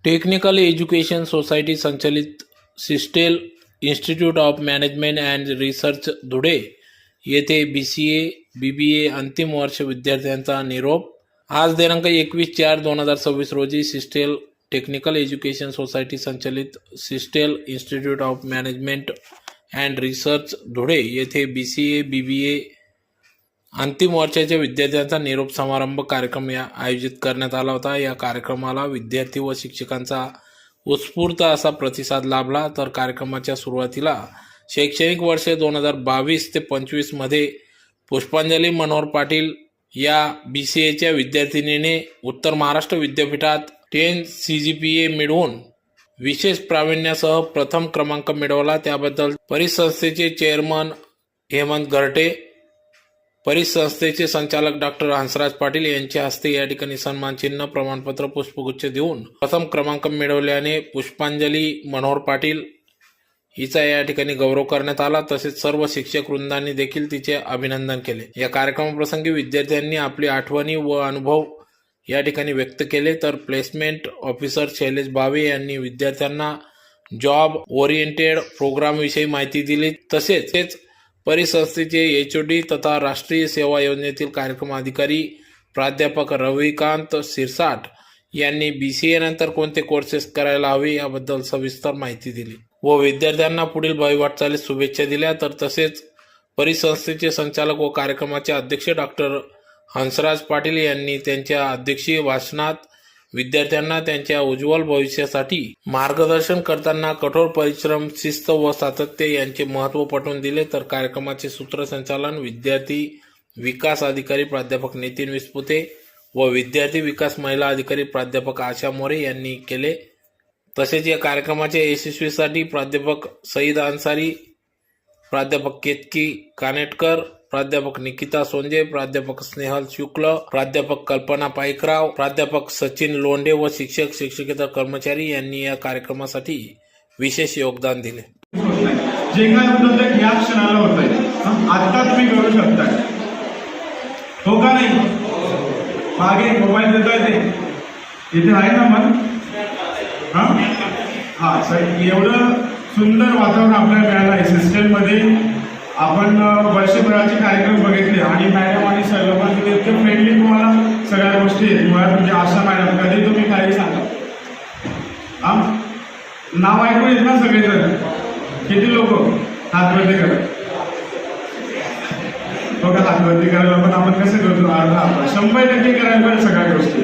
Technical education society संचलित सिस्टेल institute of management and research Dhule येथे BCA BBA अंतिम वर्ष विद्यार्थ्यांचा निरोप। आज दिनांक 21/4/2026 रोजी सिस्टेल टेक्निकल एज्युकेशन सोसायटी संचलित सिस्टेल institute of management and research Dhule येथे BCA BBA अंतिम वर्षाच्या विद्यार्थ्यांचा निरोप समारंभ कार्यक्रम आयोजित करण्यात आला होता। या कार्यक्रमाला विद्यार्थी व शिक्षकांचा उत्स्फूर्त असा प्रतिसाद लाभला। तर कार्यक्रमाच्या सुरुवातीला शैक्षणिक वर्ष 2022 ते 25 मध्ये पुष्पांजली मनोहर पाटील या BCAच्या विद्यार्थिनीने उत्तर महाराष्ट्र विद्यापीठात 10 CGPA मिळवून विशेष प्रावीण्यासह प्रथम क्रमांक मिळवला। त्याबद्दल परिसंस्थेचे चेअरमन हेमंत घरटे, परिसंस्थेचे संचालक डॉक्टर हंसराज पाटील यांच्या हस्ते या ठिकाणी सन्मान चिन्ह, प्रमाणपत्र, पुष्पगुच्छ देऊन प्रथम क्रमांक मिळवल्याने पुष्पांजली मनोहर पाटील हिचा या ठिकाणी गौरव करण्यात आला। तसेच सर्व शिक्षक वृंदांनी देखील तिचे अभिनंदन केले। या कार्यक्रमाप्रसंगी विद्यार्थ्यांनी आपली आठवणी व अनुभव या ठिकाणी व्यक्त केले। तर प्लेसमेंट ऑफिसर शैलेश भावे यांनी विद्यार्थ्यांना जॉब ओरिएंटेड प्रोग्राम विषयी माहिती दिली। तसेच परिसंस्थेचे HOD तथा राष्ट्रीय सेवा योजनेतील कार्यक्रम अधिकारी प्राध्यापक रविकांत सिरसाट यांनी BCA नंतर कोणते कोर्सेस करायला हवे याबद्दल सविस्तर माहिती दिली व विद्यार्थ्यांना पुढील भावी वाटचालीस शुभेच्छा दिल्या। तर तसेच परिसंस्थेचे संचालक व कार्यक्रमाचे अध्यक्ष डॉक्टर हंसराज पाटील यांनी त्यांच्या अध्यक्षीय भाषणात विद्यार्थ्यांना त्यांच्या उज्ज्वल भविष्यासाठी मार्गदर्शन करताना कठोर परिश्रम, शिस्त व सातत्य यांचे महत्त्व पटवून दिले। तर कार्यक्रमाचे सूत्रसंचालन विद्यार्थी विकास अधिकारी प्राध्यापक नितीन विस्पुते व विद्यार्थी विकास महिला अधिकारी प्राध्यापक आशा मोरे यांनी केले। तसेच या कार्यक्रमाच्या यशस्वीसाठी प्राध्यापक सईद अन्सारी, प्राध्यापक केतकी कानेटकर, प्राध्यापक निकिता सोंजे, प्राध्यापक स्नेहल शुक्ल, प्राध्यापक कल्पना पाईकराव, प्राध्यापक सचिन लोंढे व शिक्षक शिक्षकेतर कर्मचारी यांनी या कार्यक्रमासाठी विशेष योगदान दिले। जे काय होतं या क्षणाला होतंय आता तुम्ही करू शकता, हो का नाही? मागे मोबाईल देताय ते इथे आहे ना मन? हा सर, एवढं सुंदर वातावरण आपल्याला मिळालं आहे सिस्टममध्ये। आपण वर्षभराचे कार्यक्रम बघितले आणि मॅडम आणि सर लोकांचे इतके फ्रेंडली तुम्हाला सगळ्या गोष्टी आहेत। मुळात म्हणजे आशा मॅडम कधी तुम्ही काही सांगा, नाव ऐकून येत ना सगळेजण? किती लोक हातवरती करा, बघा हातवरती करायला पण आपण कसं करतो? 100% करायला पाहिजे सगळ्या गोष्टी।